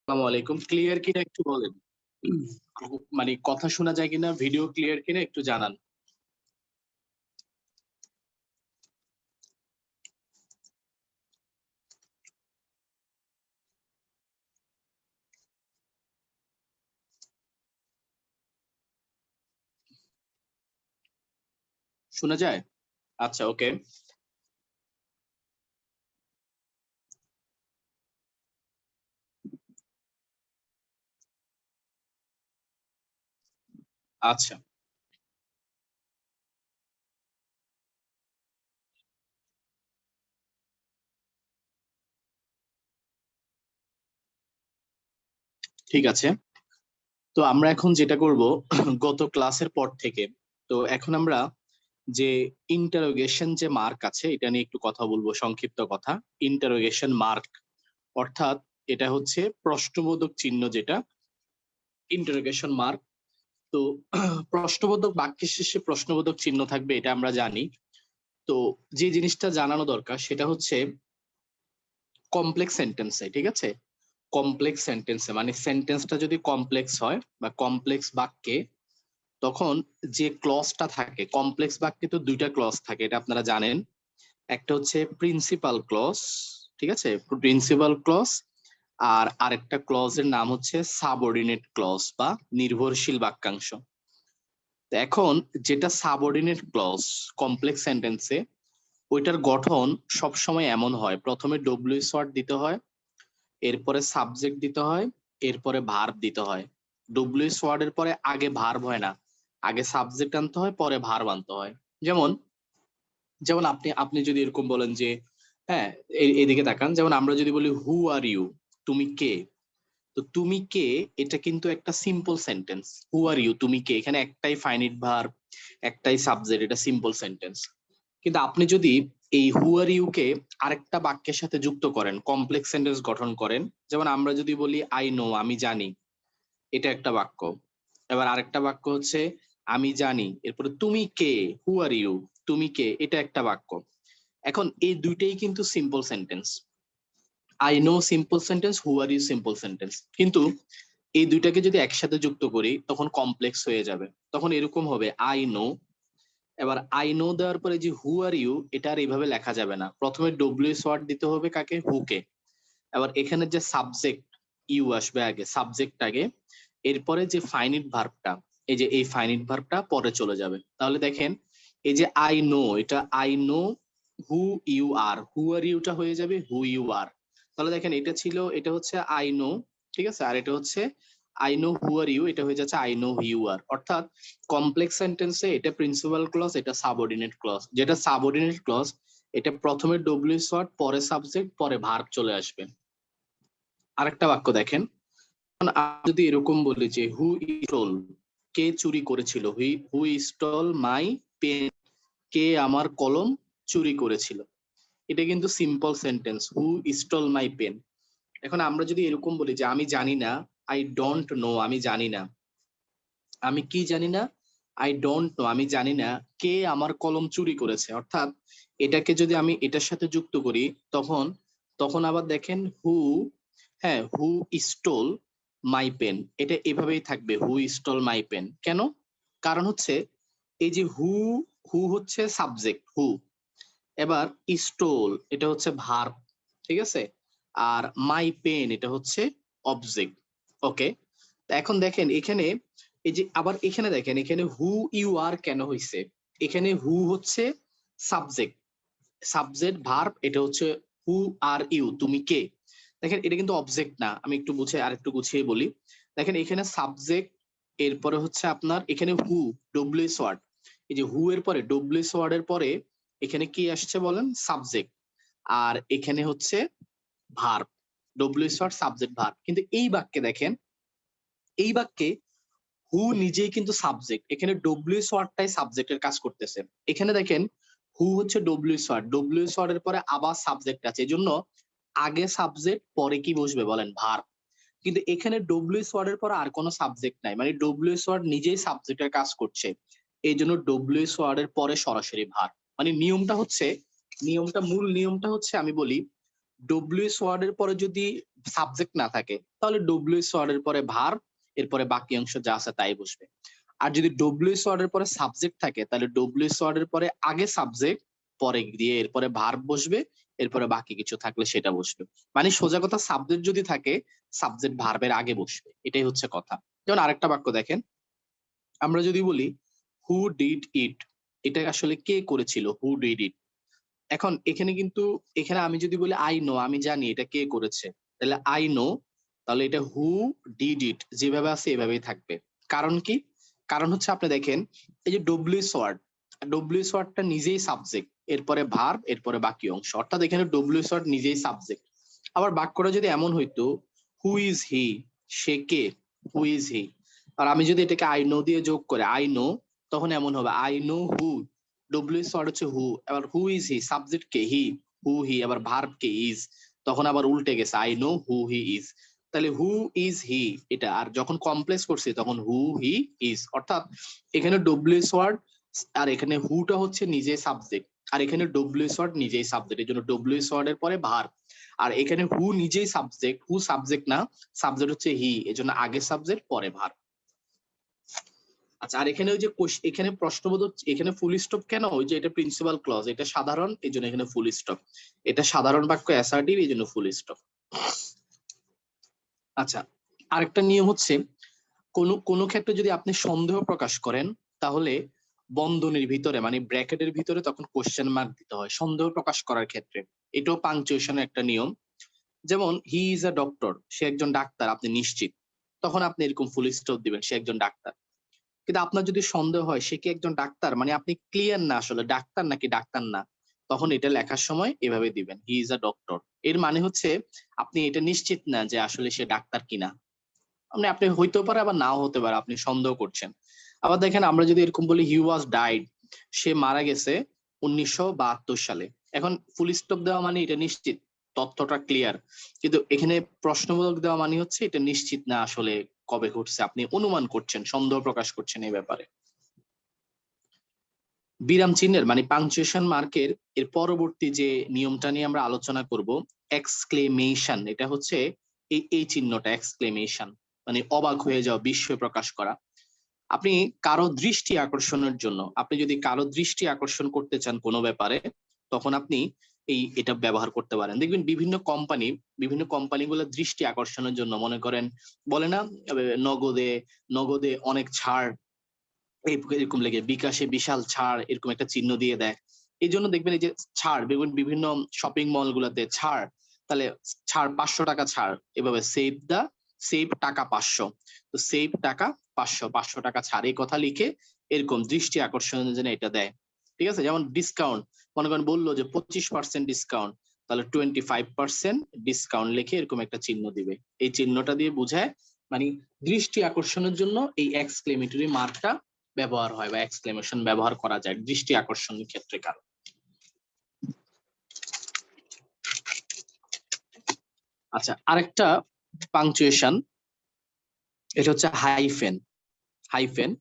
আসসালামু আলাইকুম। ক্লিয়ার কিনা একটু বলেন। মানে কথা শোনা যায় কিনা, ভিডিও ক্লিয়ার কিনা একটু জানান। শোনা যায়? আচ্ছা, ওকে। আচ্ছা, ঠিক আছে। তো আমরা এখন যেটা করব, গত ক্লাসের পর থেকে, তো এখন আমরা যে ইন্টারোগেশন যে মার্ক আছে এটা নিয়ে একটু কথা বলবো, সংক্ষিপ্ত কথা। ইন্টারোগেশন মার্ক অর্থাৎ এটা হচ্ছে প্রশ্নবোধক চিহ্ন, যেটা ইন্টারোগেশন মার্ক। তো প্রশ্নবোধক বাক্যের শেষে প্রশ্নবোধক চিহ্ন থাকবে, এটা আমরা জানি। তো যে জিনিসটা জানানো দরকার সেটা হচ্ছে কমপ্লেক্স সেন্টেন্সে, ঠিক আছে? কমপ্লেক্স সেন্টেন্সে মানে সেন্টেন্সটা যদি কমপ্লেক্স হয় বা কমপ্লেক্স বাক্যে, তখন যে ক্লজটা থাকে, কমপ্লেক্স বাক্যে তো দুইটা ক্লজ থাকে, এটা আপনারা জানেন। একটা হচ্ছে প্রিন্সিপাল ক্লজ, ঠিক আছে, প্রিন্সিপাল ক্লজ। আর আরেকটা ক্লজের নাম হচ্ছে সাবঅর্ডিনেট ক্লজ বা নির্ভরশীল বাক্যাংশ। তো এখন যেটা সাবঅর্ডিনেট ক্লজ কমপ্লেক্স সেন্টেন্সে, ওইটার গঠন সব সময় এমন হয়, প্রথমে ডব্লিউএস ওয়ার্ড দিতে হয়, এরপরে সাবজেক্ট দিতে হয়, এরপরে ভার্ব দিতে হয়। ডব্লিউএস ওয়ার্ডের পরে আগে ভার্ব হয় না, আগে সাবজেক্ট আনতে হয়, পরে ভার্ব আনতে হয়। যেমন যেমন আপনি আপনি যদি এরকম বলেন যে, হ্যাঁ, এদিকে তাকান, যেমন আমরা যদি বলি হু আর ইউ, তুমি কে। তো তুমি কে, এটা কিন্তু একটা simple sentence. Who are you, তুমি কে, এখানে একটাই ফাইনিট ভার্ব, একটাই সাবজেক্ট, এটা সিম্পল সেন্টেন্স। কিন্তু আপনি যদি এই হু আর ইউ কে আরেকটা বাক্যের সাথে যুক্ত করেন, কমপ্লেক্স সেন্টেন্স গঠন করেন। যেমন আমরা যদি বলি আই নো, আমি জানি, এটা একটা বাক্য। এবার আরেকটা বাক্য হচ্ছে আমি জানি, এরপরে তুমি কে, হু আর ইউ, তুমি কে, এটা একটা বাক্য। এখন এই দুইটাই কিন্তু simple sentence. I know simple sentence, who are you simple sentence. কিন্তু এই দুইটাকে যদি একসাথে যুক্ত করি তখন কমপ্লেক্স হয়ে যাবে। তখন এরকম হবে আই নো। এবার আই নো দেওয়ার পরে যে হু আর ইউ, এটা আর এইভাবে লেখা যাবে না, প্রথমে ডব্লিউএস ওয়ার্ড দিতে হবে, কাকে? হু কে। এবার এখানে যে সাবজেক্ট, ইউ আসবে আগে, সাবজেক্ট আগে, এরপরে যে ফাইনিট ভার্বটা, এই যে এই ফাইনিট ভার্বটা পরে চলে যাবে। তাহলে দেখেন, এই যে আই নো, এটা I know who you are, who are ইউটা হয়ে যাবে হু ইউ আর। তাহলে দেখেন, এটা ছিল, এটা হচ্ছে আই নো, ঠিক আছে, আর এটা হচ্ছে I know who are you, এটা হয়ে যাচ্ছে I know who you are. অর্থাৎ কমপ্লেক্স সেন্টেন্সে এটা প্রিন্সিপাল ক্লজ, এটা সাবঅর্ডিনেট ক্লজ। যেটা সাবঅর্ডিনেট ক্লজ, এটা প্রথমে ডব্লিউএস ওয়ার্ড, পরে সাবজেক্ট, পরে ভার্ব চলে আসবে। আরেকটা বাক্য দেখেন, যদি এরকম বলি যে হু স্টল, কে চুরি করেছিল, হু স্টল মাই পেন, কে আমার কলম চুরি করেছিল। এটা কিন্তু simple sentence, who stole my pen. এখন আমরা যদি এরকম বলি যে আমি জানি না, আই ডোন্ট নো, আমি জানি না, আমি কি জানি না, আই ডোন্ট নো, আমি জানি না কে আমার কলম চুরি করেছে। অর্থাৎ এটাকে যদি আমি এটার সাথে যুক্ত করি, তখন তখন আবার দেখেন হু, হ্যাঁ, হু স্টোল মাই পেন, এটা এভাবেই থাকবে, হু স্টোল মাই পেন। কেন? কারণ হচ্ছে এই যে হু, হু হচ্ছে সাবজেক্ট, হু। এবার স্টোল, এটা হচ্ছে ভার্ব, ঠিক আছে। আর মাই পেন, এটা হচ্ছে অবজেক্ট। ওকে। এখন দেখেন এখানে, এই যে আবার এখানে দেখেন, এখানে হু ইউ আর কেন হইছে? এখানে হু হচ্ছে সাবজেক্ট, সাবজেক্ট ভার্ব, এটা হচ্ছে হু আর ইউ, তুমি কে। দেখেন এটা কিন্তু অবজেক্ট না, আমি একটু বুঝে আর একটু গুছিয়ে বলি। দেখেন এখানে সাবজেক্ট, এরপরে হচ্ছে আপনার এখানে হু, ডব্লিউএস ওয়ার্ড। এই যে হু এর পরে ডব্লিউএস ওয়ার্ড এর পরে এখানে কি আসছে বলেন? সাবজেক্ট। আর এখানে হচ্ছে verb, WH word, subject, verb. কিন্তু এই বাক্যে দেখেন, এই বাক্যে হু নিজেই কিন্তু সাবজেক্ট, এখানে ডব্লিউএস ওয়ার্ডটাই সাবজেক্টের কাজ করতেছে। এখানে দেখেন হু হচ্ছে ডব্লিউএস ওয়ার্ড, ডব্লিউএস ওয়ার্ডের পরে আবার সাবজেক্ট আছে, এজন্য আগে সাবজেক্ট, পরে কি বসবে বলেন? ভার্ব। কিন্তু এখানে ডব্লিউএস ওয়ার্ডের পর আর কোনো সাবজেক্ট নাই, মানে ডব্লিউএস ওয়ার্ড নিজেই সাবজেক্টের কাজ করছে। এই জন্য ডব্লিউএস ওয়ার্ডের পরে সরাসরি ভার্ব। মানে নিয়মটা হচ্ছে, নিয়মটা, মূল নিয়মটা হচ্ছে, আমি বলি, ডব্লিউএস ওয়ার্ডের পরে যদি সাবজেক্ট না থাকে তাহলে ডব্লিউএস ওয়ার্ডের পরে ভার্ব, এরপরে বাকি অংশ যা আছে তাই বসবে। আর যদি ডব্লিউএস ওয়ার্ডের পরে সাবজেক্ট থাকে তাহলে ডব্লিউএস ওয়ার্ডের পরে আগে সাবজেক্ট, পরে দিয়ে এরপরে ভার্ব বসবে, এরপরে বাকি কিছু থাকলে সেটা বসবে। মানে সোজা কথা, সাবজেক্ট যদি থাকে সাবজেক্ট ভার্বের আগে বসবে, এটাই হচ্ছে কথা। যেমন আরেকটা বাক্য দেখেন, আমরা যদি বলি হু ডিড ইট, এটা আসলে কে করেছিল, হু ডিড ইট। এখন এখানে কিন্তু, এখানে আমি যদি বলি আই নো, আমি জানি এটা কে করেছে, তাহলে আই নো, তাহলে এটা হু ডিড ইট যেভাবে আছে এভাবেই থাকবে। কারণ কি? কারণ হচ্ছে আপনি দেখেন এই যে ডব্লিউএস ওয়ার্ড, ডব্লিউএস ওয়ার্ডটা নিজেই সাবজেক্ট, এরপরে ভার্ব, এরপরে বাকি অংশ, অর্থাৎ এখানে ডব্লিউএস ওয়ার্ড নিজেই সাবজেক্ট। আবার বাক্যটা যদি এমন হইতো who is he, say K, who is he, আর আমি যদি এটাকে আই নো দিয়ে যোগ করে আই নো, তখন এমন হবে I know who, WH word হচ্ছে হু, এবার হু ইজ হি সাবজেক্ট কে হি, হু হি, আবার ভার্ব কে ইজ, তখন আবার উল্টে গেছে I know who he is. তাহলে হু ইজ হি এটা, আর যখন কমপ্লেক্স করছি তখন হু হি ইজ, অর্থাৎ এখানে ডব্লিউএস ওয়ার্ড আর এখানে হুটা হচ্ছে নিজে সাবজেক্ট, আর এখানে ডব্লিউএস ওয়ার্ড নিজেই সাবজেক্ট, এই জন্য ডব্লিউএস ওয়ার্ড এর পরে ভার্ব। আর এখানে হু নিজেই সাবজেক্ট, হু সাবজেক্ট না, সাবজেক্ট হচ্ছে হি, এজন্য আগে সাবজেক্ট পরে ভার্ব। আচ্ছা, আর এখানে ওই যে এখানে প্রশ্নবোধক, এখানে ফুল স্টপ কেন? ওই যে এটা প্রিন্সিপাল ক্লজ, এটা সাধারণ, এই জন্য এখানে ফুল স্টপ। এটা সাধারণ বাক্য অ্যাসার্টিভ, এই জন্য ফুল স্টপ। আচ্ছা, আরেকটা নিয়ম হচ্ছে কোন ক্ষেত্রে যদি আপনি সন্দেহ প্রকাশ করেন তাহলে বন্ধনীর ভিতরে মানে ব্র্যাকেটের ভিতরে তখন কোশ্চেন মার্ক দিতে হয় সন্দেহ প্রকাশ করার ক্ষেত্রে। এটাও পাংচুয়েশনের একটা নিয়ম। যেমন হি ইজ আ ডক্টর, সে একজন ডাক্তার, আপনি নিশ্চিত, তখন আপনি এরকম ফুল স্টপ দিবেন, সে একজন ডাক্তার। কিন্তু আপনার যদি সন্দেহ হয় সে কি একজন ডাক্তার, মানে আপনি ক্লিয়ার না আসলে ডাক্তার নাকি ডাক্তার না, তখন এটা লেখার সময় এভাবে দিবেন হি ইজ আ ডক্টর। এর মানে হচ্ছে আপনি এটা নিশ্চিত না যে আসলে সে ডাক্তার কিনা, মানে আপনি হইতেও পারে আবার নাও হতে পারে, আপনি সন্দেহ করছেন। আবার দেখেন আমরা যদি এরকম বলি হি ওয়াজ ডাইড, সে মারা গেছে 1972 সালে, এখন ফুল স্টপ দেওয়া মানে এটা নিশ্চিত, তথ্যটা ক্লিয়ার। কিন্তু এখানে প্রশ্নবোধক দেওয়া মানে হচ্ছে এটা নিশ্চিত না আসলে কবে ঘটছে, আপনি অনুমান করছেন, সন্দেহ প্রকাশ করছেন এই ব্যাপারে। বিরাম চিহ্নের মানে পাংচুয়েশন মার্কের এর পরবর্তী যে নিয়মটা নিয়ে আমরা আলোচনা করব, এক্সক্লেমেশন। এটা হচ্ছে এই চিহ্নটা এক্সক্লেমেশন, মানে অবাক হয়ে যাওয়া, বিস্ময় প্রকাশ করা। আপনি কারো দৃষ্টি আকর্ষণের জন্য, আপনি যদি কারো দৃষ্টি আকর্ষণ করতে চান কোনো ব্যাপারে, তখন আপনি এটা ব্যবহার করতে পারেন। দেখবেন বিভিন্ন কোম্পানিগুলো দৃষ্টি আকর্ষণের জন্য, মনে করেন বলে না নগদে নগদে অনেক ছাড়, এরকম লেগে বিকাশে বিশাল ছাড়, এরকম একটা চিহ্ন দিয়ে দেয়। এই জন্য দেখবেন এই যে ছাড়, দেখবেন বিভিন্ন শপিং মল গুলাতে ছাড়, তাহলে ছাড় 500 টাকা ছাড়, এভাবে সেভ টাকা 500, তো সেভ টাকা 500, 500 টাকা ছাড়, এই কথা লিখে এরকম দৃষ্টি আকর্ষণের জন্য এটা দেয়। ঠিক আছে, যেমন ডিসকাউন্ট, মনে করেন বললো যে 25% ডিসকাউন্ট, তাহলে 25% ডিসকাউন্ট লিখে এরকম একটা চিহ্ন দিবে, এই চিহ্নটা দিয়ে বোঝায় মানে দৃষ্টি আকর্ষণের জন্য এই এক্সক্লেমেটরি মার্কটা ব্যবহার হয় বা এক্সক্লেমেশন ব্যবহার করা যায় দৃষ্টি আকর্ষণের ক্ষেত্রে কারণ। আচ্ছা, আরেকটা পাংচুয়েশন, এটা হচ্ছে হাইফেন। হাইফেন,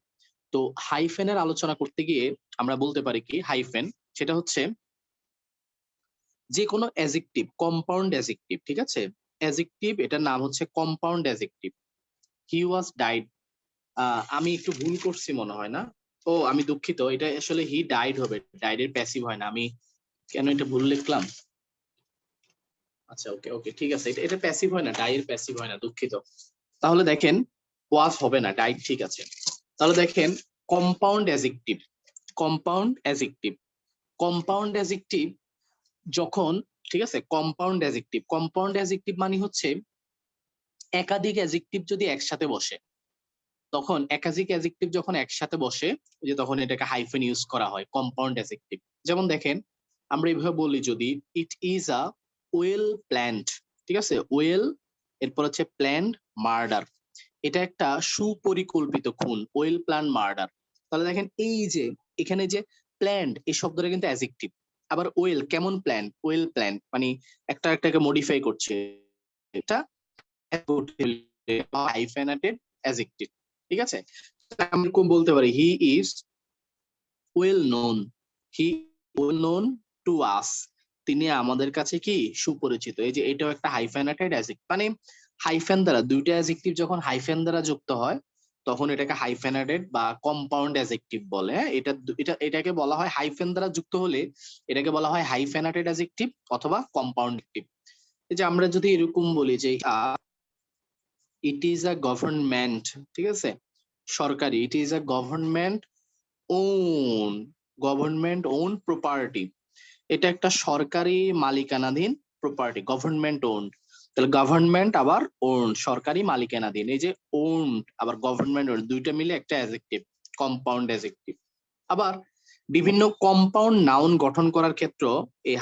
তো হাইফেনের আলোচনা করতে গিয়ে আমরা বলতে পারি কি হাইফেন, সেটা হচ্ছে যে কোনো অ্যাজেক্টিভ, কম্পাউন্ড অ্যাজেক্টিভ, ঠিক আছে, অ্যাজেক্টিভ, এটার নাম হচ্ছে কম্পাউন্ড অ্যাজেক্টিভ। হি ওয়াজ ডাইড, আমি একটু ভুল করছি মনে হয় না, ও আমি দুঃখিত, এটা আসলে হি ডাইড হবে, ডাইডের প্যাসিভ হয় না, আমি কেন এটা ভুল লিখলাম। আচ্ছা, ওকে ওকে, ঠিক আছে, এটা প্যাসিভ হয় না, ডাইয়ের প্যাসিভ হয় না, দুঃখিত। তাহলে দেখেন ওয়াজ হবে না, ডাইড ঠিক আছে। তাহলে দেখেন compound adjective, compound adjective, compound adjective যখন, ঠিক আছে, কম্পাউন্ড অ্যাজেক্টিভ মানে হচ্ছে একাধিক অ্যাজেক্টিভ যদি একসাথে বসে, তখন একাধিক অ্যাজেক্টিভ যখন একসাথে বসে, যে তখন এটাকে হাইফেন ইউজ করা হয় কম্পাউন্ড অ্যাজেক্টিভ। যেমন দেখেন আমরা এইভাবে বলি যদি ইট ইজ আ ওয়েল প্ল্যান্ড, ঠিক আছে, ওয়েল, এরপর হচ্ছে প্ল্যান্ড মার্ডার, এটা একটা সুপরিকল্পিত খুন, ওয়েল প্ল্যান মার্ডার। তাহলে দেখেন এই যে এখানে যে প্ল্যান্ড এই শব্দটা কিন্তু অ্যাজেক্টিভ, আবার ওয়েল কেমন প্ল্যান, ওয়েল প্ল্যান মানে একটা একটাকে মডিফাই করছে, এটা হাইফেনেটেড অ্যাজেক্টিভ, ঠিক আছে। আমি এরকম বলতে পারি he is well known, he well known to us, তিনি আমাদের কাছে কি সুপরিচিত। এই যে এটাও একটা হাইফেনেটেড অ্যাডজেক্টিভ, মানে হাইফেন দ্বারা দুইটা অ্যাডজেক্টিভ যখন হাইফেন দ্বারা যুক্ত হয় তখন এটাকে হাইফেনেটেড বা কম্পাউন্ড অ্যাডজেক্টিভ বলে। হ্যাঁ, এটাকে বলা হয় হাইফেন দ্বারা যুক্ত হলে এটাকে বলা হয় হাইফেনেটেড অ্যাডজেক্টিভ অথবা কম্পাউন্ড অ্যাডজেক্টিভ। এই যে আমরা যদি এরকম বলি যে ইট ইজ আ গভর্নমেন্ট, ঠিক আছে, সরকারি, it is a own government own property, এটা একটা সরকারি মালিকানাধীন প্রপার্টি, গভর্নমেন্ট ওন্ড। তাহলে গভর্নমেন্ট আবার ওন, সরকারি মালিকানাধীন, এই যে ওন আবার গভর্নমেন্ট ওন দুইটা মিলে একটা অ্যাডজেক্টিভ, কম্পাউন্ড অ্যাডজেক্টিভ। আবার বিভিন্ন কম্পাউন্ড নাউন গঠন করার ক্ষেত্রে এই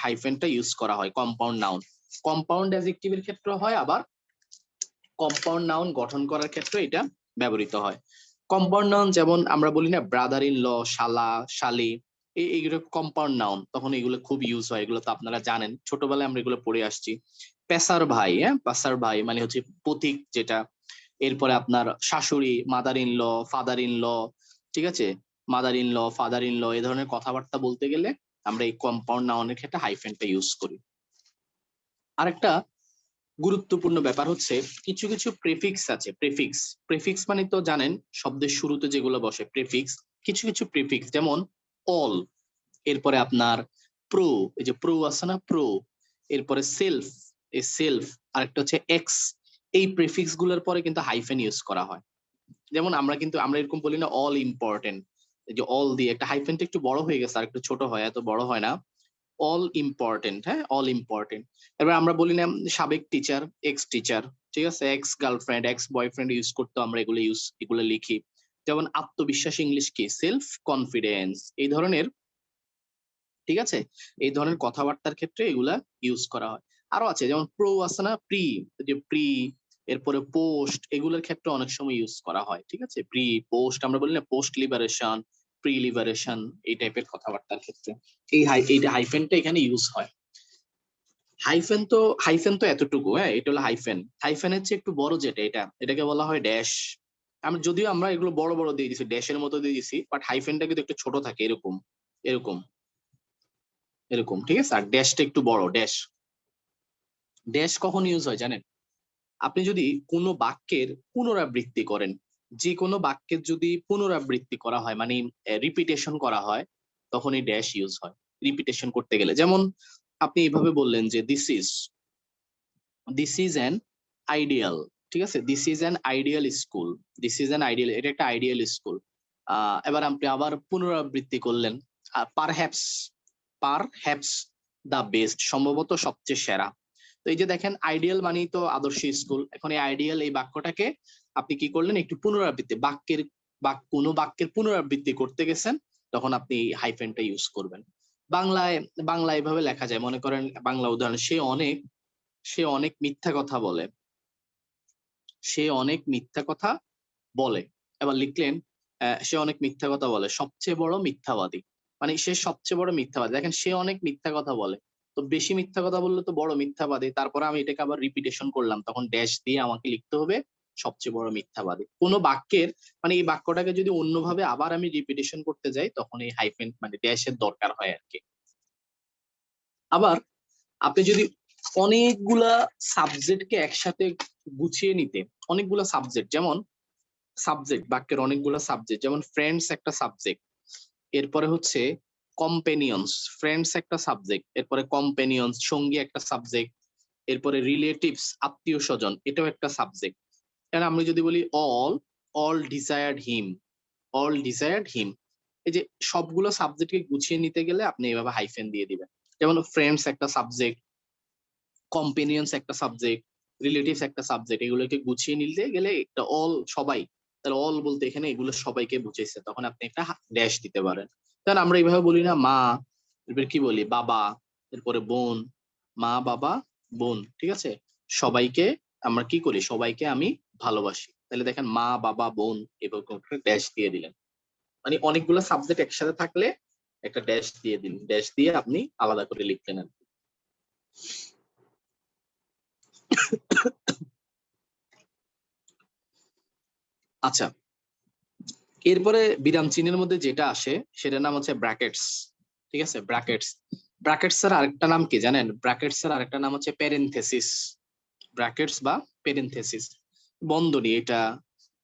হাইফেনটা ইউজ করা হয়। কম্পাউন্ড নাউন কম্পাউন্ড অ্যাডজেক্টিভের ক্ষেত্রে হয়, আবার কম্পাউন্ড নাউন গঠন করার ক্ষেত্রে এটা ব্যবহৃত হয়। কম্পাউন্ড নাউন যেমন আমরা বলি না ব্রাদার ইন ল, শালা, শালি, এইগুলো কম্পাউন্ড নাউন, তখন এগুলো খুব ইউজ হয়। এগুলো তো আপনারা জানেন, ছোটবেলায় আমরা এগুলো পড়ে আসছি। পেসার ভাই, হ্যাঁ, পেসার ভাই মানে হচ্ছে প্রতীক যেটা। এরপরে আপনার শাশুড়ি, mother in law, father in law, ঠিক আছে, mother in law, father in law, এই ধরনের কথাবার্তা বলতে গেলে আমরা এই কম্পাউন্ড নাউনের ক্ষেত্রে হাইফেনটা ইউজ করি। আরেকটা গুরুত্বপূর্ণ ব্যাপার হচ্ছে কিছু কিছু প্রেফিক্স আছে। প্রেফিক্স মানে তো জানেন শব্দের শুরুতে যেগুলো বসে প্রেফিক্স। কিছু কিছু প্রেফিক্স যেমন অল, এরপরে আপনার প্রো, এই যে প্রো আছে না, প্রো, এরপরে সেলফ, এই সেলফ, আরেকটা হচ্ছে এক্স, এই প্রেফিক্স গুলোর পরে কিন্তু হাইফেন ইউজ করা হয়। যেমন আমরা এরকম বলি না অল ইম্পর্টেন্ট, এই যে অল দিয়ে একটা হাইফেনটা একটু বড় হয়ে গেছে, আর একটু ছোট হয়, এত বড় হয় না, অল ইম্পর্টেন্ট, হ্যাঁ, অল ইম্পর্টেন্ট। এবার আমরা বলি না সাবেক টিচার, এক্স টিচার, ঠিক আছে, ex girlfriend, ex boyfriend use করতে আমরা এগুলো লিখি। যেমন আত্মবিশ্বাস ইংলিশ কি, সেলফ কনফিডেন্স, এই ধরনের, ঠিক আছে, এই ধরনের কথাবার্তার ক্ষেত্রে এগুলা ইউজ করা হয়। আরো আছে যেমন প্রো আছে না, প্রি, যে প্রি, এরপরে পোস্ট, এগুলোর ক্ষেত্রে অনেক সময় ইউজ করা হয়, ঠিক আছে, প্রি পোস্ট, আমরা বলি না পোস্ট লিবারেশন, প্রি লিবারেশন, এই টাইপের কথাবার্তার ক্ষেত্রে এইটা হাইফেনটা এখানে ইউজ হয়। হাইফেন তো এতটুকু, হ্যাঁ, এটা হলো হাইফেন। হাইফেনের চেয়ে একটু বড় যেটা, এটাকে বলা হয় ড্যাশ। যদিও আমরা এগুলো বড় বড় দিয়ে দিছি, ড্যাশের মতো দিয়ে দিছি, বাট হাইফেনটা কিন্তু একটু ছোট থাকে, এরকম এরকম এরকম, ঠিক আছে, আর ড্যাশটা একটু বড়। ড্যাশ ড্যাশ কখন ইউজ হয় জানেন? আপনি যদি কোনো বাক্যের পুনরাবৃত্তি করেন, যে কোনো বাক্যের যদি পুনরাবৃত্তি করা হয়, মানে রিপিটেশন করা হয়, তখন এই ড্যাশ ইউজ হয় রিপিটেশন করতে গেলে। যেমন আপনি এইভাবে বললেন যে দিস ইজ অ্যান আইডিয়াল, ঠিক আছে, this is an ideal school, this is an ideal, এটা একটা আইডিয়াল স্কুল। এবার আপনি আবার পুনরাবৃত্তি করলেন, পারহ্যাপস, পারহ্যাপস দা বেস্ট, সম্ভবত সবচেয়ে সেরা। তো এই যে দেখেন আইডিয়াল মানেই তো আদর্শ স্কুল। এখন এই আইডিয়াল এই বাক্যটাকে আপনি কি করলেন, একটু পুনরাবৃত্তি, কোনো বাক্যের পুনরাবৃত্তি করতে গেছেন, তখন আপনি হাইফেনটা ইউজ করবেন। বাংলায় বাংলা এভাবে লেখা যায়, মনে করেন বাংলা উদাহরণ, সে অনেক মিথ্যা কথা বলে, সে অনেক মিথ্যা কথা বলে। এবার লিখলেন সে অনেক মিথ্যা কথা বলে, সবচেয়ে বড় মিথ্যাবাদী, মানে সে সবচেয়ে বড় মিথ্যাবাদী। দেখেন সে অনেক মিথ্যা কথা বলে, তো বেশি মিথ্যা কথা বললে তো বড় মিথ্যাবাদী। তারপরে আমি এটাকে আবার রিপিটেশন করলাম, তখন ড্যাশ দিয়ে আমাকে লিখতে হবে সবচেয়ে বড় মিথ্যাবাদী। কোনো বাক্যের, মানে এই বাক্যটাকে যদি অন্যভাবে আবার আমি রিপিটেশন করতে যাই, তখন এই হাইফেন মানে ড্যাশের দরকার হয় আর কি। আবার আপনি যদি অনেকগুলা সাবজেক্টকে একসাথে গুছিয়ে নিতে, অনেকগুলা সাবজেক্ট, যেমন সাবজেক্ট, বাক্যের অনেকগুলো সাবজেক্ট, যেমন ফ্রেন্ডস একটা সাবজেক্ট, এরপরে হচ্ছে কম্পেনিয়ন্স, ফ্রেন্ডস একটা সাবজেক্ট, এরপরে কম্পেনিয়ন্স সঙ্গী একটা সাবজেক্ট, এরপরে রিলেটিভস আত্মীয় স্বজন, এটাও একটা সাবজেক্ট। এখানে আমি যদি বলি অল ডিজায়ার্ড হিম, অল ডিজায়ার্ড হিম, এই যে সবগুলো সাবজেক্টকে গুছিয়ে নিতে গেলে আপনি এভাবে হাইফেন দিয়ে দিবেন। যেমন ফ্রেন্ডস একটা সাবজেক্ট, কম্পেনিয়ন্স একটা সাবজেক্ট, রিলেটিভস একটা সাবজেক্ট, এগুলোকে গুছিয়ে নিতে গেলে একটা অল, সবাই, তাহলে অল বলতে এখানে এগুলো সবাইকে বুঝাইছে, তখন আপনি একটা ড্যাশ দিতে পারেন। কারণ আমরা এইভাবে বলি না মা, এরপরে কি বলি বাবা, এরপরে বোন, মা বাবা বোন, ঠিক আছে, সবাইকে আমরা কি করি, সবাইকে আমি ভালোবাসি। তাহলে দেখেন মা বাবা বোন, এভাবে ড্যাশ দিয়ে দিলেন, মানে অনেকগুলো সাবজেক্ট একসাথে থাকলে একটা ড্যাশ দিয়ে দিন, ড্যাশ দিয়ে আপনি আলাদা করে লিখলেন আর কি। আচ্ছা, এরপরে বিরাম চিহ্নের মধ্যে যেটা আসে সেটার নাম হচ্ছে ব্র্যাকেটস, ঠিক আছে, ব্র্যাকেটস। ব্র্যাকেটস এর আরেকটা নাম কি জানেন? ব্র্যাকেটস এর আরেকটা নাম হচ্ছে প্যারেনথেসিস। ব্র্যাকেটস বা প্যারেনথেসিস, বন্ধনী। এটা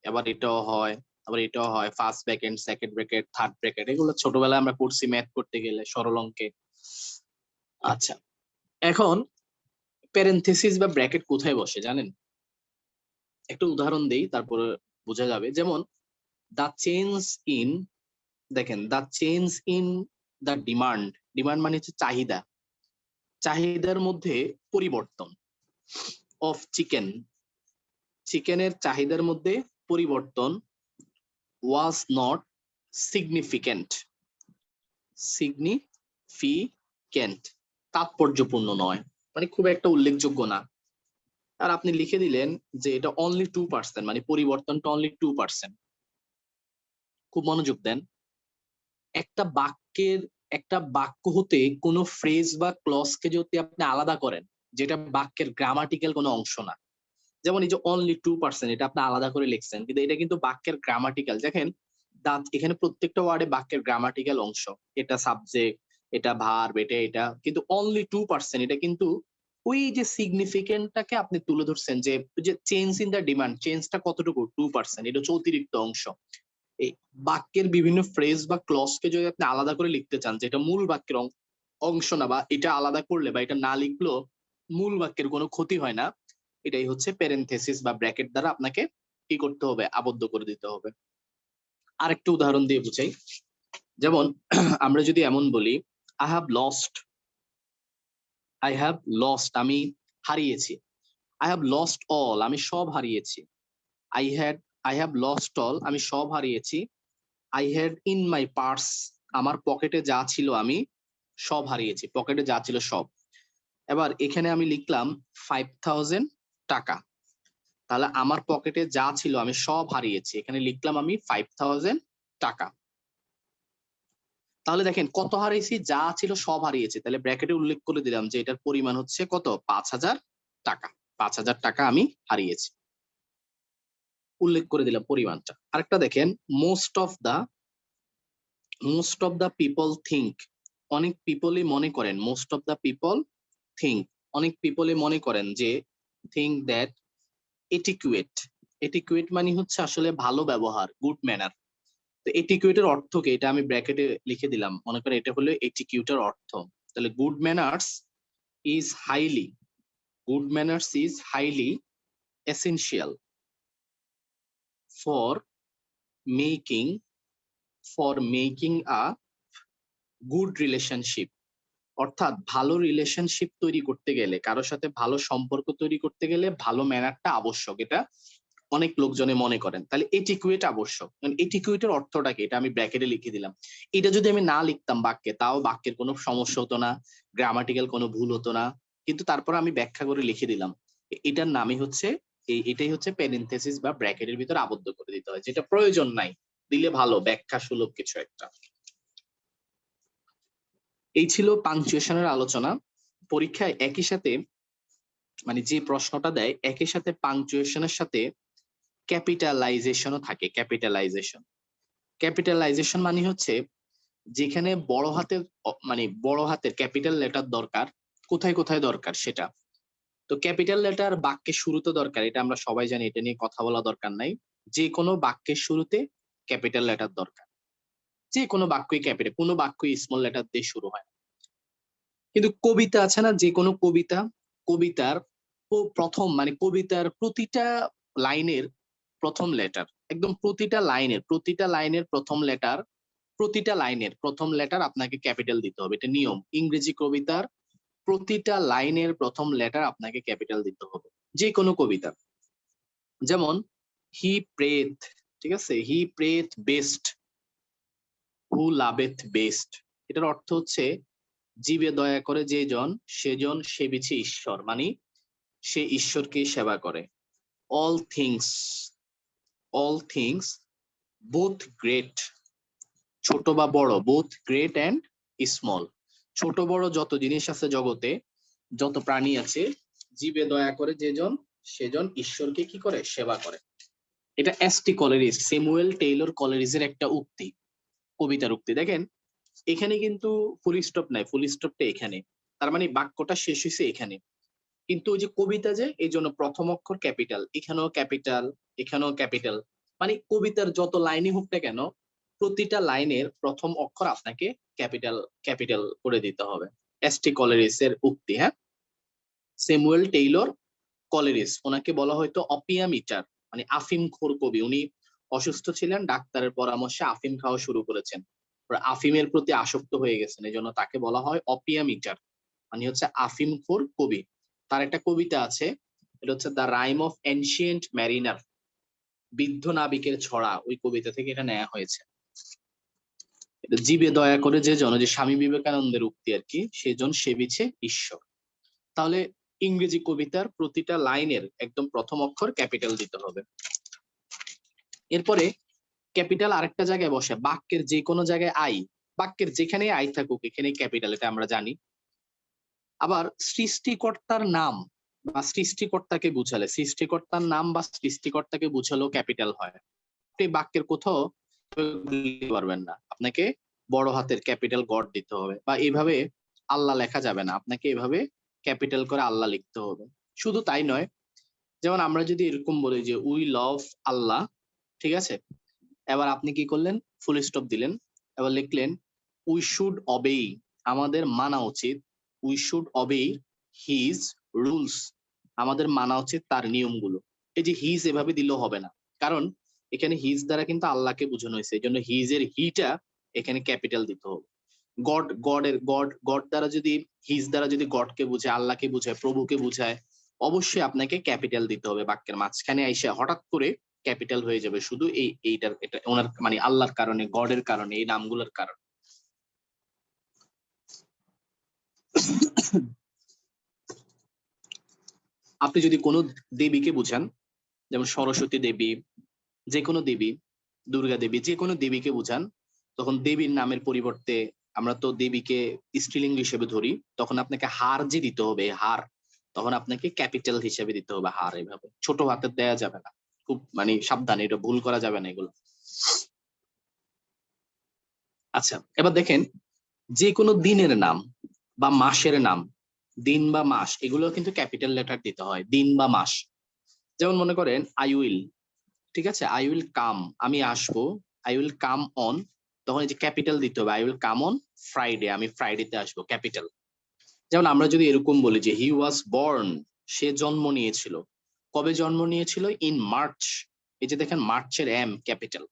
আবার এটাও হয়, আবার এটাও হয়। First bracket, second bracket, third bracket, এগুলো ছোটবেলায় আমরা পড়ছি ম্যাথ করতে গেলে, সরল অঙ্কে। আচ্ছা, এখন প্যারেনথেসিস বা ব্র্যাকেট কোথায় বসে জানেন? একটা উদাহরণ দেই, তারপরে বোঝা যাবে। যেমন দা চেঞ্জ ইন, দেখেন the change in the demand. Demand মানে হচ্ছে চাহিদা, চাহিদার মধ্যে পরিবর্তন। অফ চিকেন, চিকেনের চাহিদার মধ্যে পরিবর্তন। ওয়াজ নট সিগনিফিক্যান্ট, সিগনিফিক্যান্ট তাৎপর্যপূর্ণ নয়, মানে খুব একটা উল্লেখযোগ্য না। আর আপনি লিখে দিলেন যে এটা অনলি 2%, মানে পরিবর্তনটা অনলি 2%। খুব মনোযোগ দেন। একটা বাক্যের, একটা বাক্য হতে কোনো ফ্রেজ বা ক্লজকে যদি আপনি আলাদা করেন, যেটা বাক্যের গ্রামাটিক্যাল কোনো অংশ না, যেমন এই যে অনলি 2%, এটা আপনি আলাদা করে লিখছেন, কিন্তু এটা কিন্তু বাক্যের গ্রামাটিক্যাল। দেখেন দাঁত, এখানে প্রত্যেকটা ওয়ার্ডে বাক্যের গ্রামাটিক্যাল অংশ। এটা সাবজেক্ট, এটা ভার্ব, এটা এটা, কিন্তু অনলি 2%। এটা কিন্তু ওই যে সিগনিফিকেন্টটাকে আপনি তুলে ধরছেন, যে চেঞ্জ ইন দ্য ডিমান্ড, চেঞ্জটা কতটুকু, 2%, এটা হচ্ছে অতিরিক্ত অংশ। এই বাক্যের বিভিন্ন ফ্রেজ বা ক্লজকে যদি আপনি আলাদা করে লিখতে চান, যেটা মূল বাক্যের অংশ না, বা এটা আলাদা করলে বা এটা না লিখলেও মূল বাক্যের কোনো ক্ষতি হয় না, এটাই হচ্ছে প্যারেনথেসিস বা ব্র্যাকেট দ্বারা আপনাকে কি করতে হবে, আবদ্ধ করে দিতে হবে। আরেকটা উদাহরণ দিয়ে বুঝাই। যেমন আমরা যদি এমন বলি, I have lost, I have lost আমি হারিয়েছি। আই হ্যাভ লস্ট অল আমি সব হারিয়েছি। I had, I have lost all আমি সব হারিয়েছি। I had in my purse আমার পকেটে যা ছিল আমি সব হারিয়েছি, পকেটে যা ছিল সব। এবার এখানে আমি লিখলাম 5000 টাকা, তাহলে আমার পকেটে যা ছিল আমি সব হারিয়েছি, এখানে লিখলাম আমি 5000 টাকা। তাহলে দেখেন কত হারিয়েছি, যা ছিল সব হারিয়েছি, তাহলে ব্র্যাকেটে উল্লেখ করে দিলাম যে এটার পরিমাণ হচ্ছে কত, 5000 টাকা। 5000 টাকা আমি হারিয়েছি, উল্লেখ করে দিলাম পরিমাণটা। আরেকটা দেখেন, most of the, most of the people think, অনেক পিপলই মনে করেন, most of the people think, অনেক পিপলই মনে করেন যে, থিঙ্ক দ্যাট এটিকুয়েট, এটিকুয়েট মানে হচ্ছে আসলে ভালো ব্যবহার, গুড ম্যানার। তো এটিকিউটের অর্থ কি, এটা আমি ব্র্যাকেটে লিখে দিলাম, মনে করেন এটা হলো এটিকিউটের অর্থ। তাহলে good manners is highly, good manners is highly essential for making, for making a good relationship. অর্থাৎ ভালো রিলেশনশিপ তৈরি করতে গেলে, কারোর সাথে ভালো সম্পর্ক তৈরি করতে গেলে ভালো ম্যানারটা আবশ্যক, এটা অনেক লোকজনে মনে করেন। তাহলে এটিকুয়েট আবশ্যক, এটিকুয়েটের অর্থটা কি, এটা আমি ব্র্যাকেটে লিখে দিলাম। এটা যদি আমি না লিখতাম বাক্যে, তাও বাক্যের কোনো সমস্যা হতো না, গ্রামাটিক্যাল কোনো ভুল হতো না, কিন্তু তারপর আমি ব্যাখ্যা করে লিখে দিলাম। এটার নামই হচ্ছে, এটাই হচ্ছে প্যারেনথেসিস বা ব্র্যাকেটের ভিতর আবদ্ধ করে দিতে হয়, যেটা প্রয়োজন নাই, দিলে ভালো, ব্যাখ্যা সুলভ কিছু একটা। এই ছিল পাংচুয়েশনের আলোচনা। পরীক্ষায় একই সাথে, মানে যে প্রশ্নটা দেয় একই সাথে পাংচুয়েশনের সাথে ক্যাপিটালাইজেশনও থাকে। ক্যাপিটালাইজেশন, ক্যাপিটালাইজেশন মানে হচ্ছে যেখানে বড় হাতের মানে বড় হাতের ক্যাপিটাল লেটার দরকার, কোথায় কোথায় দরকার সেটা। তো ক্যাপিটাল লেটার বাক্যের শুরুতে দরকার, এটা আমরা সবাই জানি, এটা নিয়ে কথা বলা দরকার নাই। যে কোনো বাক্যের শুরুতে ক্যাপিটাল লেটার দরকার, যে কোনো বাক্যই ক্যাপিটাল, কোনো বাক্যই স্মল লেটার দিয়ে শুরু হয়। কিন্তু কবিতা আছে না, যে কোনো কবিতা, কবিতার প্রথম, মানে কবিতার প্রতিটা লাইনের প্রথম লেটার, একদম প্রতিটা লাইনের, প্রতিটা লাইনের প্রথম লেটার, প্রতিটা লাইনের প্রথম লেটার আপনাকে ক্যাপিটাল দিতে হবে, এটা নিয়ম। ইংরেজি কবিতার প্রতিটা লাইনের প্রথম লেটার আপনাকে ক্যাপিটাল দিতে হবে, যে কোনো কবিতা। যেমন হি প্রেথ, ঠিক আছে, হি প্রেথ বেস্ট হু লাভেথ বেস্ট, এটার অর্থ হচ্ছে জীবে দয়া করে যে জন, সেজন সেবিছে ঈশ্বর, মানে সে ঈশ্বরকে সেবা করে। All things, all things both great, ছোট বা বড়, বোথ গ্রেট অ্যান্ড স্মল, ছোট বড় যত জিনিস আছে জগতে, যত প্রাণী আছে, জীবে দয়া করে যেজন, সেজন ঈশ্বরকে কি করে, সেবা করে। এটা এসটি কলেরিজ, স্যামুয়েল টেইলর কলেরিজের একটা উক্তি, কবিতার উক্তি। দেখেন এখানে কিন্তু ফুল স্টপ নাই, ফুল স্টপটা এখানে, তার মানে বাক্যটা শেষ হয়েছে এখানে। কিন্তু ওই যে কবিতা, যে এই জন্য প্রথম অক্ষর ক্যাপিটাল, এখানেও ক্যাপিটাল, এখানেও ক্যাপিটাল। মানে কবিতার যত লাইনই হোক না কেন, প্রতিটা লাইনের প্রথম অক্ষর আপনাকে ক্যাপিটাল ক্যাপিটাল করে দিতে হবে। এস.টি. কলেরিস এর উক্তি, হ্যাঁ, স্যামুয়েল টেইলর কলেরিস, ওনাকে বলা হয়তো অপিয়াম ইটার, মানে আফিম খোর কবি। উনি অসুস্থ ছিলেন, ডাক্তারের পরামর্শে আফিম খাওয়া শুরু করেছেন, আফিমের প্রতি আসক্ত হয়ে গেছেন, এই জন্য তাকে বলা হয় অপিয়াম ইটার, মানে হচ্ছে আফিম খোর কবি। তার একটা কবিতা আছে, এটা হচ্ছে the rime of ancient mariner, বৃদ্ধ নাবিকের ছড়া, ওই কবিতা থেকে এটা নেওয়া হয়েছে। এটা জীবে দয়া করে যে জন, যে স্বামী বিবেকানন্দের উক্তি আর কি, সেজন সেবিছে ঈশ্বর। তাহলে ইংরেজি কবিতার প্রতিটা লাইনের একদম প্রথম অক্ষর ক্যাপিটাল দিতে হবে। এরপরে ক্যাপিটাল আরেকটা জায়গায় বসে, বাক্যের যে কোনো জায়গায় আই, বাক্যের যেখানে আই থাকুক এখানে ক্যাপিটাল, এটা আমরা জানি। আবার সৃষ্টিকর্তার নাম বা সৃষ্টিকর্তাকে বুঝালে, সৃষ্টিকর্তার নাম বা সৃষ্টিকর্তাকে বুঝালেও ক্যাপিটাল হয়। আপনি বাক্যের কোথাও পারবেন না, আপনাকে বড় হাতের ক্যাপিটাল গড দিতে হবে, বা এইভাবে আল্লাহ লেখা যাবে না, আপনাকে এভাবে ক্যাপিটাল করে আল্লাহ লিখতে হবে। শুধু তাই নয়, যেমন আমরা যদি এরকম বলি যে উই লাভ আল্লাহ, ঠিক আছে, এবার আপনি কি করলেন, ফুল স্টপ দিলেন, এবার লিখলেন উই শুড অবে, আমাদের মানা উচিত, উই শুড অবে হিজ রুলস, আমাদের মানা উচিত তার নিয়মগুলো। এই যে হিজ এভাবে দিলেও হবে না, কারণ এখানে হিজ দ্বারা কিন্তু আল্লাহকে বোঝানো হয়েছে, এই জন্য হিজ এর হিটা এখানে ক্যাপিটাল দিতে হবে। গড, গডের গড, গড দ্বারা যদি, হিজ দ্বারা যদি গডকে বুঝায়, আল্লাহকে বুঝায়, প্রভুকে বুঝায়, অবশ্যই আপনাকে ক্যাপিটাল দিতে হবে। বাক্যের মাঝখানে এসে হঠাৎ করে ক্যাপিটাল হয়ে যাবে শুধু এইটার, এটা ওনার মানে আল্লাহর কারণে, গডের কারণে, এই নামগুলোর কারণে। আপনি যদি কোনো দেবীকে বুঝান, যেমন সরস্বতী দেবী, যে কোনো দেবী, দুর্গা দেবী, যে কোনো দেবীকে বুঝান, তখন দেবীর নামের পরিবর্তে, আমরা তো দেবীকে স্ত্রীলিঙ্গ হিসেবে ধরি, তখন আপনাকে হার যে দিতে হবে, হার, তখন আপনাকে ক্যাপিটাল হিসেবে দিতে হবে হার, এভাবে ছোট হাতের দেয়া যাবে না, খুব মানে সাবধানে, এটা ভুল করা যাবে না এগুলো। আচ্ছা, এবার দেখেন, যে কোনো দিনের নাম বা মাসের নাম, দিন বা মাস, এগুলো কিন্তু ক্যাপিটাল লেটার দিতে হয়, দিন বা মাস। যেমন মনে করেন আই উইল, ঠিক আছে, আই উইল কাম, আমি আসবো, আই উইল কাম অন, তখন এই যে ক্যাপিটাল দিতে হবে, I will come on Friday, আমি ফ্রাইডেতে আসবো, ক্যাপিটাল। যেমন আমরা যদি এরকম বলি যে হি ওয়াজ বর্ন, সে জন্ম নিয়েছিল, কবে জন্ম নিয়েছিল, ইন মার্চ, এই যে দেখেন মার্চের এম ক্যাপিটাল।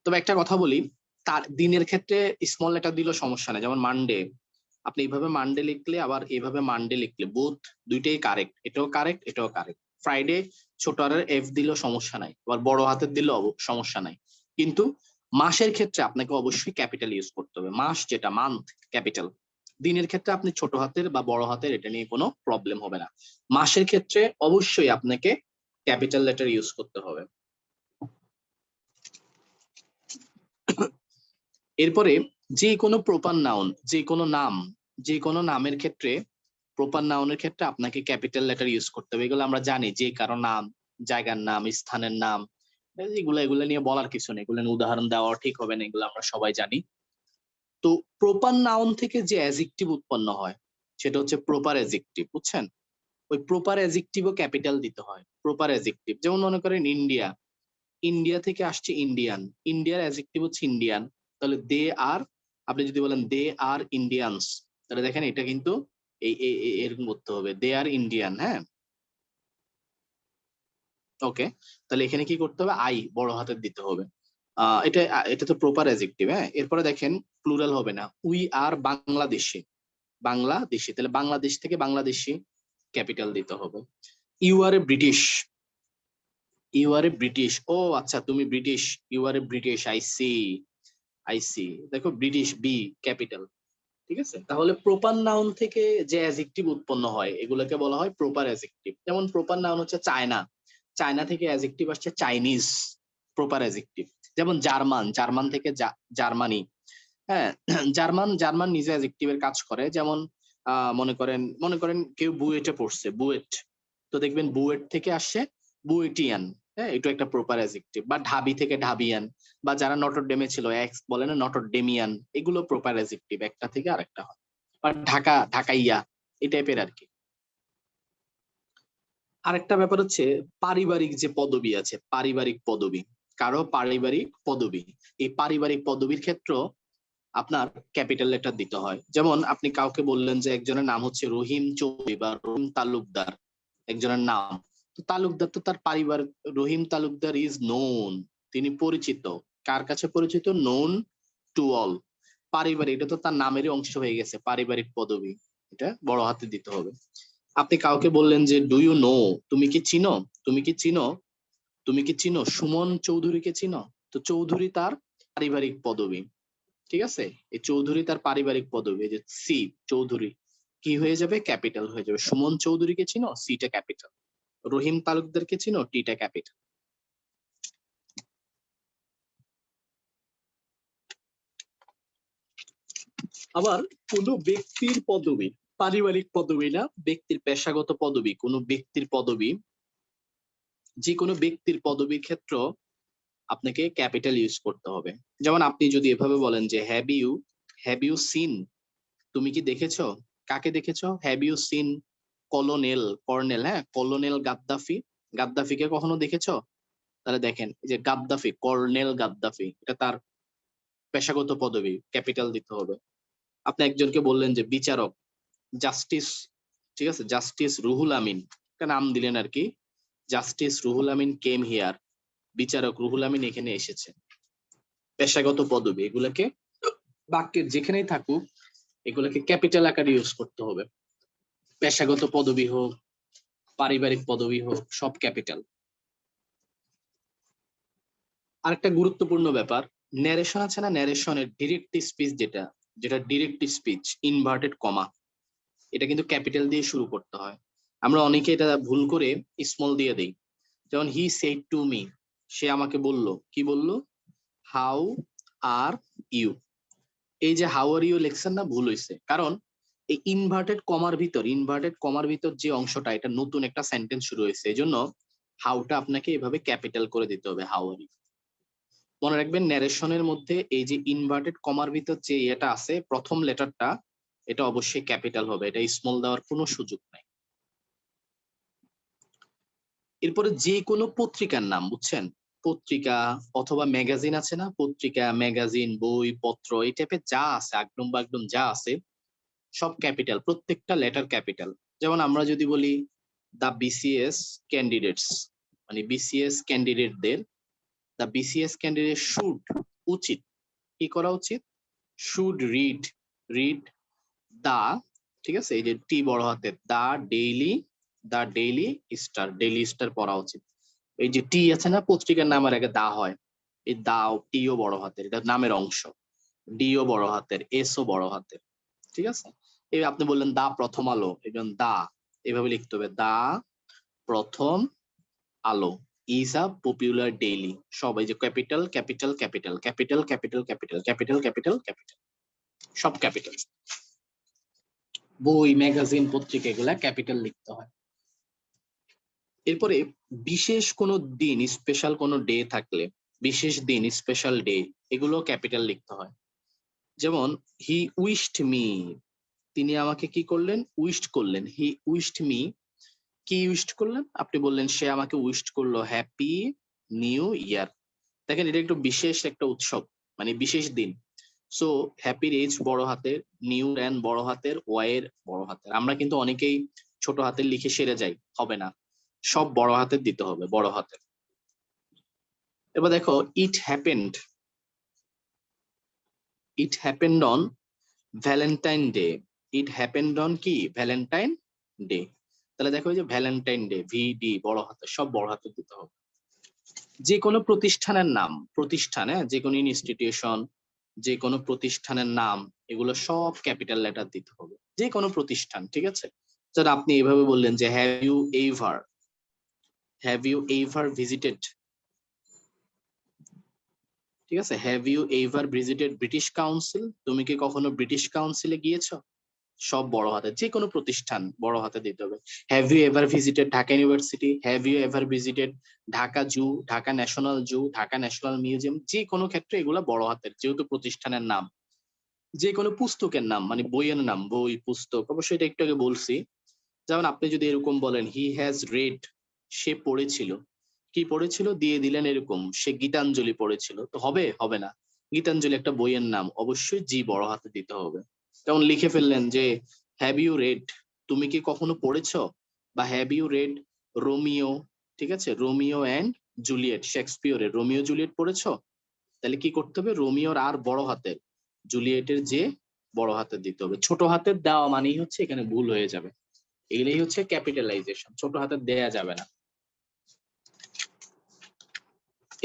তবে একটা কথা বলি, তার দিনের ক্ষেত্রে স্মল লেটার দিলেও সমস্যা নেই, যেমন মানডে, আপনি এইভাবে মানডে লিখলে আবার এইভাবে মানডে লিখলে বোথ দুইটাই কারেক্ট, এটাও কারেক্ট, এটাও কারেক্ট। ফ্রাইডে ছোট আর এফ দিলেও সমস্যা নাই, আবার বড় হাতের দিলেও সমস্যা নাই। কিন্তু মাসের ক্ষেত্রে আপনাকে অবশ্যই ক্যাপিটাল ইউজ করতে হবে, মাস যেটা মান্থ ক্যাপিটাল। দিনের ক্ষেত্রে আপনি ছোট হাতের বা বড় হাতের, এটা নিয়ে কোনো প্রবলেম হবে না। মাসের ক্ষেত্রে অবশ্যই আপনাকে ক্যাপিটাল লেটার ইউজ করতে হবে। এরপরে যে কোনো প্রপার নাউন, যে কোনো নাম, যে কোনো নামের ক্ষেত্রে, প্রপার নাউনের ক্ষেত্রে আপনাকে ক্যাপিটাল লেটার ইউজ করতে হবে, এগুলো আমরা জানি, যে কারো নাম, জায়গার নাম, স্থানের নাম, এগুলো নিয়ে বলার কিছু নেই, এগুলো উদাহরণ দেওয়া ঠিক হবে না, এগুলো আমরা সবাই জানি। তো প্রপার নাউন থেকে যে অ্যাডজেক্টিভ উৎপন্ন হয় সেটা হচ্ছে প্রপার অ্যাডজেক্টিভ, বুঝছেন? ওই প্রপার অ্যাডজেক্টিভও ক্যাপিটাল দিতে হয়, প্রপার অ্যাডজেক্টিভ। যেমন মনে করেন ইন্ডিয়া, ইন্ডিয়া থেকে আসছে ইন্ডিয়ান, ইন্ডিয়ার অ্যাডজেক্টিভ হচ্ছে ইন্ডিয়ান, তাহলে দে আর, আপনি যদি বলেন দে আর ইন্ডিয়ানস, তাহলে দেখেন এটা কিন্তু এরকম করতে হবে, দে আর ইন্ডিয়ান, হ্যাঁ, ওকে। তাহলে এখানে কি করতে হবে, আই বড় হাতের দিতে হবে। এটা এটা তো প্রপার অ্যাডজেক্টিভ, হ্যাঁ। এরপরে দেখেন প্লুরাল হবে না, উই আর বাংলাদেশি, বাংলাদেশি, তাহলে বাংলাদেশ থেকে বাংলাদেশি, ক্যাপিটাল দিতে হবে। You are a British, you are a British, ও আচ্ছা তুমি British, you are a British, I see, I see, দেখো ব্রিটিশ, বি ক্যাপিটাল, ঠিক আছে। তাহলে প্রপার নাউন থেকে যে অ্যাডজেক্টিভ উৎপন্ন হয় এগুলোকে বলা হয় প্রপার অ্যাডজেক্টিভ। যেমন প্রপার নাউন হচ্ছে চায়না, চায়না থেকে অ্যাডজেক্টিভ আসছে চাইনিজ, প্রপার অ্যাডজেক্টিভ। যেমন জার্মান, জার্মান থেকে জার্মানি, হ্যাঁ, জার্মান, জার্মান নিজে অ্যাডজেক্টিভের কাজ করে। যেমন মনে করেন কেউ বুয়েটে পড়ছে, বুয়েট, তো দেখবেন বুয়েট থেকে আসছে বুয়েটিয়ান, হ্যাঁ, এটা একটা প্রপার অ্যাডজেক্টিভ। বা ঢাবি থেকে ঢাবিয়ান, বা যারা নটরডেমে ছিল এক্স বলে না নটরডেমিয়ান, এগুলো প্রপার অ্যাডজেক্টিভ, একটা থেকে আরেকটা হয়। বা ঢাকা, ঢাকাইয়া, এই টাইপের আর কি। আরেকটা ব্যাপার হচ্ছে পারিবারিক যে পদবি আছে, পারিবারিক পদবি, কারো পারিবারিক পদবি, এই পারিবারিক পদবির ক্ষেত্রে আপনার ক্যাপিটাল লেটার দিতে হয়। যেমন আপনি কাউকে বললেন যে একজনের নাম হচ্ছে রহিম চৌধুরী বা রহিম তালুকদার, একজনের নাম, তো তালুকদার তো তার পারিবারিক, রহিম তালুকদার ইজ নোন, তিনি পরিচিত, কার কাছে পরিচিত, নোন টু অল। পারিবারিক, এটা তো তার নামেরই অংশ হয়ে গেছে, পারিবারিক পদবি, এটা বড় হাতে দিতে হবে। আপনি কাউকে বললেন যে ডু ইউ নো, তুমি কি চিনো, তুমি কি চিনো, তুমি কি চিনো সুমন চৌধুরীকে চিনো, তো চৌধুরী তার পারিবারিক পদবি, ঠিক আছে। এই চৌধুরী তার পারিবারিক পদবি, এই যে সি চৌধুরী কি হয়ে যাবে, ক্যাপিটাল হয়ে যাবে। সুমন চৌধুরীকে চিনো, সিটা ক্যাপিটাল। রহিম তালুকদারকে চিনো, টিটা ক্যাপিটাল। আবার কোন ব্যক্তির পদবি, পারিবারিক পদবি না, ব্যক্তির পেশাগত পদবি, কোন ব্যক্তির পদবি, যে কোনো ব্যক্তির পদবির ক্ষেত্রে আপনাকে ক্যাপিটাল ইউজ করতে হবে। যেমন আপনি যদি এভাবে বলেন যে হ্যাভ ইউ সিন, তুমি কি দেখেছো, কাকে দেখেছো, have you seen colonel, colonel, হ্যাঁ কলোনেল গাদ্দাফি, গাদ্দাফিকে কখনো দেখেছো, তাহলে দেখেন এই যে গাদ্দাফি, কর্নেল গাদ্দাফি, এটা তার পেশাগত পদবি, ক্যাপিটাল দিতে হবে। আপনি একজনকে বললেন যে বিচারক, জাস্টিস, ঠিক আছে, জাস্টিস রুহুল আমিন, একটা নাম দিলেন আর কি, justice Ruhul Amin came here, বিচারক রুহুল আমিন এখানে এসেছে। পেশাগত পদবি, এগুলাকে বাক্যের যেখানেই থাকুক এগুলোকে ক্যাপিটাল আকারে ইউজ করতে হবে। পেশাগত পদবি হোক, পারিবারিক পদবি হোক, সব ক্যাপিটাল। আরেকটা গুরুত্বপূর্ণ ব্যাপার, ন্যারেশন আছে না, ন্যারেশনের ডিরেক্ট স্পিচ, যেটা যেটা ডিরেক্ট স্পিচ, ইনভার্টেড কমা, এটা কিন্তু ক্যাপিটাল দিয়ে শুরু করতে হয়। আমরা অনেকে এটা ভুল করে স্মল দিয়ে দেই। যেমন হি সেড টু মি, সে আমাকে বলল, কি বলল, হাউ আর ইউ, এই যে হাউ আর ইউ লেখছেন না, ভুল হয়েছে, কারণ এই ইনভার্টেড কমার ভিতর যে অংশটা, এটা নতুন একটা সেন্টেন্স শুরু হয়েছে, এই জন্য হাউটা আপনাকে এভাবে ক্যাপিটাল করে দিতে হবে, হাউ আর ইউ। মনে রাখবেন ন্যারেশনের মধ্যে এই যে ইনভার্টেড কমার ভিতর যে এটা আছে, প্রথম লেটারটা, এটা অবশ্যই ক্যাপিটাল হবে, এটা স্মল দেওয়ার কোনো সুযোগ নাই। এরপরে যে কোনো পত্রিকার নাম, বুঝছেন, পত্রিকা অথবা ম্যাগাজিন আছে না, পত্রিকা ম্যাগাজিন বই পত্র এই টাইপের যা আছে, আগডুম বাগডুম যা আছে, সব ক্যাপিটাল, প্রত্যেকটা লেটার ক্যাপিটাল। যেমন আমরা যদি বলি দা বিসিএস ক্যান্ডিডেটস, মানে বিসিএস ক্যান্ডিডেটদের, দা বিসিএস ক্যান্ডিডেট শুড, উচিত, কি করা উচিত, শুড রিড, রিড দা, ঠিক আছে, এই যে টি বড় হাতের, দা ডেইলি স্টার, ডেইলি স্টার পড়া উচিত। এই যে টি আছে না, পত্রিকার নামের আগে দা হয়, এই দা টিও বড় হাতের, এটা নামের অংশ, ডিও বড় হাতের, এসও বড় হাতের, ঠিক আছে। এই আপনি বললেন দা প্রথম আলো, এবং দা এভাবে লিখতে হবে, দা প্রথম আলো ইজ আ পপুলার ডেইলি, সব এই যে capital capital capital capital capital capital capital capital capital, সব ক্যাপিটাল। বই ম্যাগাজিন পত্রিকা এগুলা ক্যাপিটাল লিখতে হয়। এরপরে বিশেষ কোনো দিন, স্পেশাল কোনো ডে থাকলে, বিশেষ দিন স্পেশাল ডে, এগুলো ক্যাপিটাল লিখতে হয়। যেমন হি উইশড মি, তিনি আমাকে কি করলেন, উইশড করলেন, হি উইশড মি, কি উইশড করলেন, আপনি বললেন সে আমাকে উইশড করলো হ্যাপি নিউ ইয়ার। দেখেন এটা একটু বিশেষ একটা উৎসব, মানে বিশেষ দিন। সো হ্যাপির এইচ বড় হাতের, নিউ এন বড় হাতের, ওয়াই এর বড় হাতের, আমরা কিন্তু অনেকেই ছোট হাতের লিখে সেরে যাই, হবে না, সব বড় হাতের দিতে হবে, বড় হাতের। এবার দেখো it happened, it happened on Valentine day, it happened on কি, ভ্যালেন্টাইন ডে, তাহলে দেখো এই যে ভ্যালেন্টাইন ডে, ভিডি বড় হাতের, সব বড় হাতের দিতে হবে। যে কোনো প্রতিষ্ঠানের নাম, প্রতিষ্ঠান, হ্যাঁ যে কোনো ইনস্টিটিউশন, যে কোনো প্রতিষ্ঠানের নাম, এগুলো সব ক্যাপিটাল লেটার দিতে হবে, যে কোনো প্রতিষ্ঠান, ঠিক আছে। স্যার আপনি এইভাবে বললেন যে হ্যাভ ইউ এভার ভিজিটেড, ঠিক আছে, have you ever visited British Council, তুমি কি কখনো ব্রিটিশ কাউন্সিলে গিয়েছো, সব বড় হাতে, যে কোনো প্রতিষ্ঠান বড় হাতে দিতে হবে। Have you ever visited Dhaka university, have you ever visited Dhaka zoo, Dhaka national zoo, Dhaka national museum, যে কোনো ক্ষেত্রে এগুলো বড় হাতের, যেহেতু প্রতিষ্ঠানের নাম। যে কোনো পুস্তকের নাম, মানে বইয়ের নাম, বই পুস্তক, অবশ্যই এটা একটু আগে বলছি। যেমন আপনি যদি এরকম বলেন হি হ্যাজ রেড, সে পড়েছিল, কি পড়েছিল দিয়ে দিলেন এরকম, সে গীতাঞ্জলি পড়েছিল, তো হবে? হবে না। গীতাঞ্জলি একটা বইয়ের নাম, অবশ্যই জি বড় হাতে দিতে হবে। যেমন লিখে ফেললেন যে হ্যাভ ইউ রেড, তুমি কি কখনো পড়েছো, বা হ্যাভ ইউ রেড রোমিও, ঠিক আছে, রোমিও অ্যান্ড জুলিয়েট, শেক্সপিয়রের রোমিও জুলিয়েট পড়েছো, তাহলে কি করতে হবে, রোমিওর আর বড় হাতের, জুলিয়েটের যে বড় হাতের দিতে হবে। ছোট হাতের দেওয়া মানেই হচ্ছে এখানে ভুল হয়ে যাবে, এগুলোই হচ্ছে ক্যাপিটালাইজেশন, ছোট হাতের দেয়া যাবে না।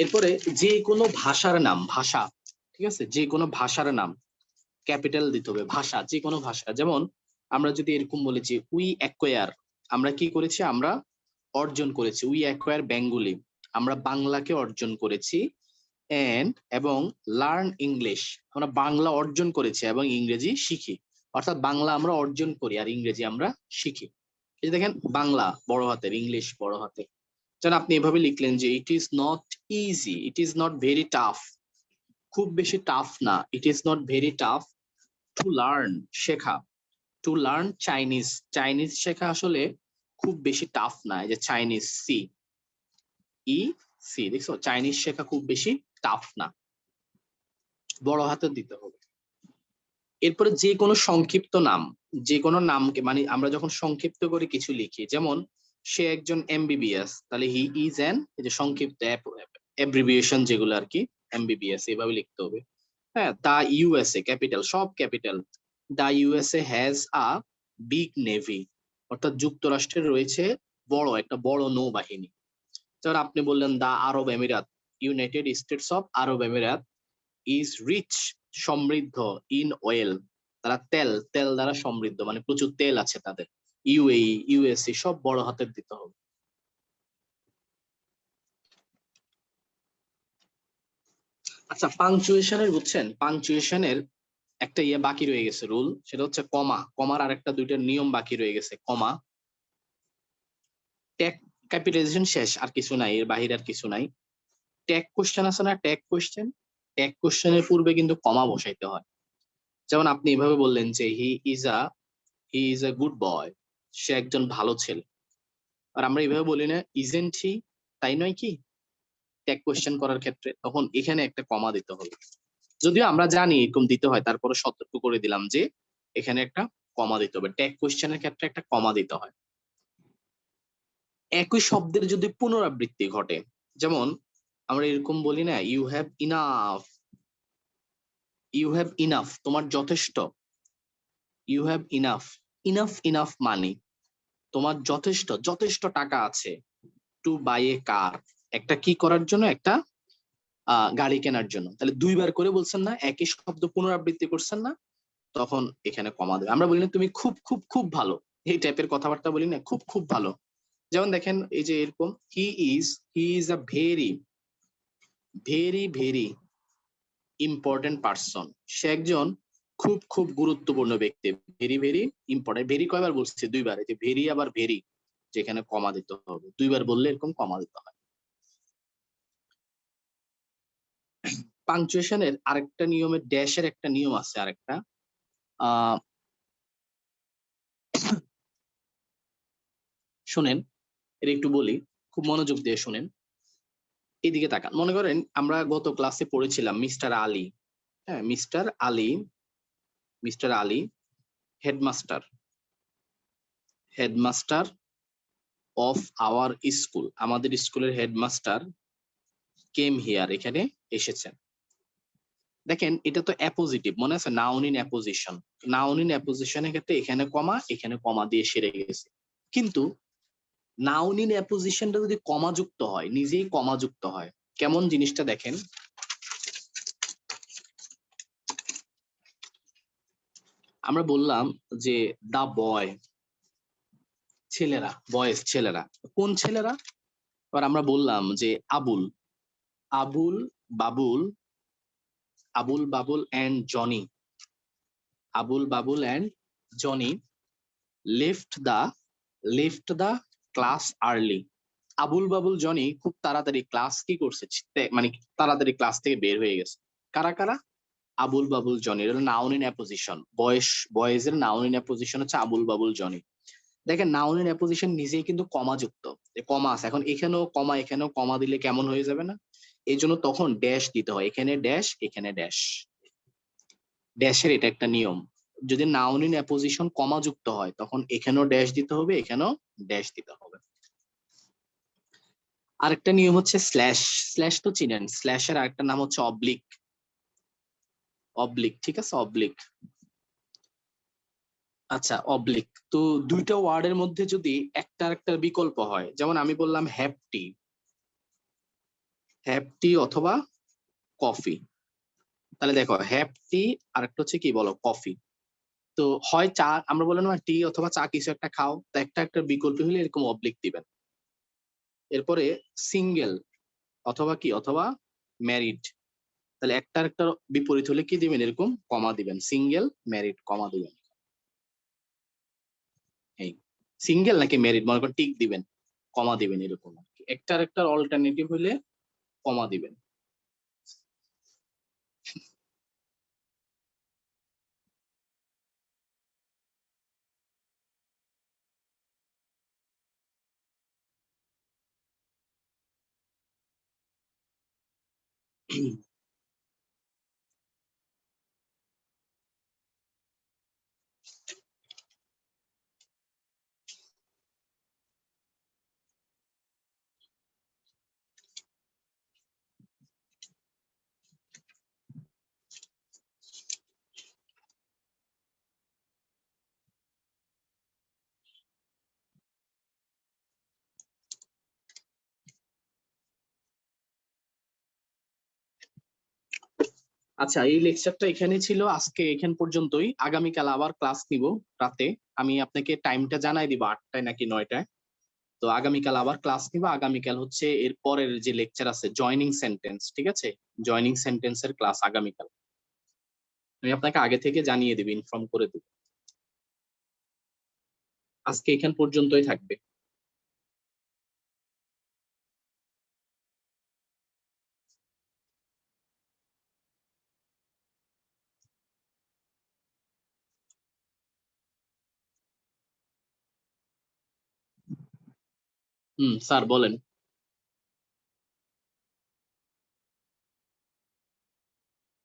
এরপরে যে কোনো ভাষার নাম, ভাষা, ঠিক আছে, যে কোনো ভাষার নাম ক্যাপিটাল দিতে হবে। ভাষা, যে কোনো ভাষা, যেমন আমরা যদি এরকম বলি যে উই অ্যাকোয়ার, আমরা কি করেছি, আমরা অর্জন করেছি, উই অ্যাকোয়ার বেঙ্গলি, আমরা বাংলাকে অর্জন করেছি, এন্ড এবং লার্ন ইংলিশ, আমরা বাংলা অর্জন করেছি এবং ইংরেজি শিখি, অর্থাৎ বাংলা আমরা অর্জন করি আর ইংরেজি আমরা শিখি। এই যে দেখেন, বাংলা বড় হাতের, ইংলিশ বড় হাতের। যেন আপনি এভাবে লিখলেন যে it is not easy, it is not very tough, খুব বেশি টাফ না, it is not very tough to learn, শেখা, টু লার্ন চাইনিজ, চাইনিজ শেখা আসলে খুব বেশি টাফ না। এই যে চাইনিজ, সি ই সি, দেখছো, চাইনিজ শেখা খুব বেশি টাফ না, বড় হাতে দিতে হবে। এরপরে যে কোনো সংক্ষিপ্ত নাম, যে কোনো নামকে, মানে আমরা যখন সংক্ষিপ্ত করে কিছু লিখি, যেমন সে একজন এমবিবিএস, তাহলে হি ইজ অ্যান, এই যে সংক্ষিপ্ত অ্যাব্রিভিয়েশন যেগুলো আর কি, এমবিবিএস এভাবে লিখতে হবে। হ্যাঁ, দা ইউএসএ, ক্যাপিটাল, সব capital. The USA has a big navy, অর্থাৎ যুক্তরাষ্ট্রের রয়েছে বড় একটা বড় নৌবাহিনী। যেমন আপনি বললেন the Arab Emirates, United States of Arab Emirates is rich, সমৃদ্ধ, ইন অয়েল, তারা তেল, তেল দ্বারা সমৃদ্ধ, মানে প্রচুর তেল আছে তাদের। ইউএই, ইউএসএ সব বড় হাতের দিতে হবে। আচ্ছা, পাংচুয়েশনের, বুঝছেন, পাংচুয়েশনের একটা ইয়ে বাকি রয়ে গেছে রুল, সেটা হচ্ছে কমা, কমার আরেকটা দুইটা নিয়ম বাকি রয়ে গেছে। কমা, ট্যাগ, ক্যাপিটালাইজেশন শেষ, আর কিছু নাই, এর বাহিরে আর কিছু নাই। ট্যাগ কোশ্চেন আছে না, ট্যাগ কোশ্চেন, ট্যাগ কোশ্চেনের পূর্বে কিন্তু কমা বসাইতে হয়। যেমন আপনি এভাবে বললেন যে হি ইজ আ গুড বয়, সে একজন ভালো ছেলে, আর আমরা এইভাবে বলি না ইজেন্ট হি, তাই নয় কি, ট্যাগ কোশ্চেন করার ক্ষেত্রে, তখন এখানে একটা কমা দিতে হবে। যদিও আমরা জানি এরকম দিতে হয়, তারপরে সতর্ক করে দিলাম যে এখানে একটা কমা দিতে হবে, ট্যাগ কোশ্চেনের ক্ষেত্রে একটা কমা দিতে হয়। একই শব্দের যদি পুনরাবৃত্তি ঘটে, যেমন আমরা এরকম বলি না you have enough, you have enough, তোমার যথেষ্ট, you have enough, enough, enough মানে তোমার যথেষ্ট, যথেষ্ট টাকা আছে, টু বাই এ কার, একটা কি করার জন্য, একটা গাড়ি কেনার জন্য, তাহলে দুইবার করে বলছেন না, একই শব্দ পুনরাবৃত্তি করছেন না, তখন এখানে কমা দেবে। আমরা বলি না তুমি খুব খুব খুব ভালো, এই টাইপের কথাবার্তা বলি না, খুব খুব ভালো। যেমন দেখেন এই যে এরকম, he is a very very very important person, সে একজন খুব খুব গুরুত্বপূর্ণ ব্যক্তি, ভেরি ভেরি ইম্পর্টেন্ট, ভেরি কয়বার বলছে, দুইবার, এই যে ভেরি আবার ভেরি, যেখানে কমা দিতে হবে, দুইবার বললে এরকম কমা দিতে হয়। পাংচুয়েশনের আরেকটা নিয়মের, ড্যাশের একটা নিয়ম আছে আরেকটা, আহ শুনেন, এটা একটু বলি, খুব মনোযোগ দিয়ে শুনেন, এদিকে তাকান। মনে করেন আমরা গত ক্লাসে পড়েছিলাম মিস্টার আলী, হ্যাঁ, mister Ali, mister Ali headmaster, headmaster of our school, আমাদের স্কুলের হেডমাস্টার কেম হিয়ার, এখানে এসেছেন। দেখেন এটা তো অ্যাপোজিটিভ, মনে আছে, noun in apposition, noun in অ্যাপোজিশনের ক্ষেত্রে এখানে কমা দিয়ে সেরে গেছে। কিন্তু নাউন ইন অ্যাপোজিশনটা যদি কমা যুক্ত হয়, নিজেই কমা যুক্ত হয়, কেমন জিনিসটা দেখেন। আমরা বললাম যে দা বয়, ছেলেরা, বয়েজ ছেলেরা, কোন ছেলেরা, এবার আমরা বললাম যে Abul, Abul Babul, Abul Babul and Johnny, Abul Babul and Johnny left the class early. Abul Babul Johnny খুব তাড়াতাড়ি ক্লাস কি করছে, মানে তাড়াতাড়ি ক্লাস থেকে বের হয়ে গেছে। কারা কারা? আবুল বাবুল জনি, এটা নাউন ইন অ্যাপোজিশন, বয়েজের নাউন ইন অ্যাপোজিশন হচ্ছে আবুল বাবুল জনি। দেখেন নাউন ইন অ্যাপোজিশন নিজেই কিন্তু কমা যুক্ত, কমা আছে, এখন এখানেও কমা এখানেও কমা দিলে কেমন হয়ে যাবে না? এই জন্য তখন ড্যাশ দিতে হয়, এখানে ড্যাশ এখানে ড্যাশ। ড্যাশের এটা একটা নিয়ম, যদি নাউন ইন অ্যাপোজিশন কমা যুক্ত হয় তখন এখানেও ড্যাশ দিতে হবে এখানেও ড্যাশ দিতে হবে। আরেকটা নিয়ম হচ্ছে স্ল্যাশ। স্ল্যাশ তো চিনেন, স্ল্যাশের আরেকটা নাম হচ্ছে অবলিক। অবলিক, ঠিক আছে, অবলিক। আচ্ছা, অবলিক তো দুইটা ওয়ার্ডের মধ্যে যদি একটা আরেকটার বিকল্প হয়, যেমন আমি বললাম হ্যাপটি, হ্যাপটি অথবা কফি, তাহলে দেখো হ্যাপটি আর একটা হচ্ছে কি বলো, কফি। তো হয় চা, আমরা বললাম না টি অথবা চা কিছু একটা খাও, তো একটা একটা বিকল্প হলে এরকম অবলিক দিবেন। এরপরে সিঙ্গেল অথবা কি অথবা ম্যারিড, তাহলে একটা একটা বিপরীত হলে কি দিবেন, এরকম কমা দিবেন, সিঙ্গেল ম্যারিড কমা দিবেন। এই সিঙ্গেল নাকি ম্যারিড মনে করেন টিক দিবেন, কমা দিবেন, এরকম আর কি, একটা একটা অল্টারনেটিভ হলে কমা দিবেন। আচ্ছা, এই লেকচারটা এখানে ছিল, আজকে এখান পর্যন্তই। আগামীকাল আবার ক্লাস নিব রাতে। আমি আপনাকে টাইমটা জানাই দিব, 8টায় নাকি 9টায়। তো আগামীকাল আবার ক্লাস নিব। আগামীকাল হচ্ছে এর পরের যে লেকচার আছে জয়নিং সেন্টেন্স, ঠিক আছে, জয়নিং সেন্টেন্সের ক্লাস আগামীকাল। আমি আপনাকে আগে থেকে জানিয়ে দেব, ইনফর্ম করে দেব। আজকে এখান পর্যন্তই থাকবে। স্যার বলেন।